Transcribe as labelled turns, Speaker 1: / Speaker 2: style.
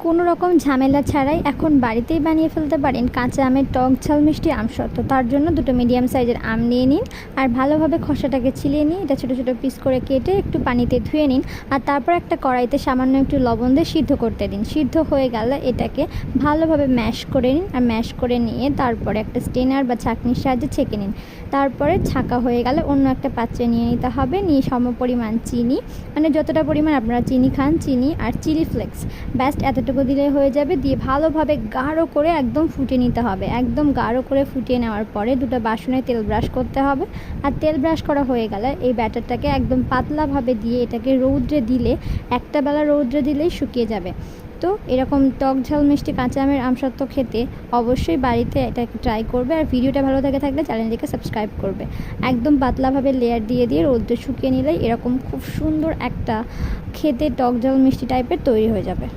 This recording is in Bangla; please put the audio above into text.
Speaker 1: কোনো রকম ঝামেলা ছাড়াই এখন বাড়িতেই বানিয়ে ফেলতে পারেন কাঁচা আমের টক ঝাল মিষ্টি আমসত্ত্ব। তার জন্য দুটো মিডিয়াম সাইজের আম নিয়ে নিন আর ভালোভাবে খোসাটাকে ছিলিয়ে নিয়ে এটা ছোটো ছোটো পিস করে কেটে একটু পানিতে ধুয়ে নিন। আর তারপর একটা কড়াইতে সামান্য একটু লবণ দিয়ে সিদ্ধ করতে দিন। সিদ্ধ হয়ে গেলে এটাকে ভালোভাবে ম্যাশ করে নিন আর ম্যাশ করে নিয়ে তারপরে একটা স্টেনার বা ছাঁকনির সাহায্যে ছেঁকে নিন। তারপরে ছাঁকা হয়ে গেলে অন্য একটা পাত্রে নিয়ে নিতে হবে। নিয়ে সমপরিমাণ চিনি, মানে যতটা পরিমাণ আপনারা চিনি খান, চিনি আর চিলি ফ্লেক্স ব্যাস এতটুকু দিলে হয়ে যাবে। দিয়ে ভালোভাবে গাঢ় করে একদম ফুটিয়ে নিতে হবে। একদম গাঢ় করে ফুটিয়ে নেওয়ার পরে দুটো বাসনে তেল ব্রাশ করতে হবে। আর তেল ব্রাশ করা হয়ে গেলে এই ব্যাটারটাকে একদম পাতলাভাবে দিয়ে এটাকে রৌদ্রে দিলে, একটা বেলা রৌদ্রে দিলেই শুকিয়ে যাবে। তো এরকম টক ঝাল মিষ্টি কাঁচা আমের আমসত্ত্ব খেতে অবশ্যই বাড়িতে এটাকে ট্রাই করবে। আর ভিডিওটা ভালো থাকলে চ্যানেলটিকে সাবস্ক্রাইব করবে। একদম পাতলাভাবে লেয়ার দিয়ে দিয়ে রোদ্রে শুকিয়ে নিলেই এরকম খুব সুন্দর একটা খেতে টক ঝাল মিষ্টি টাইপের তৈরি হয়ে যাবে।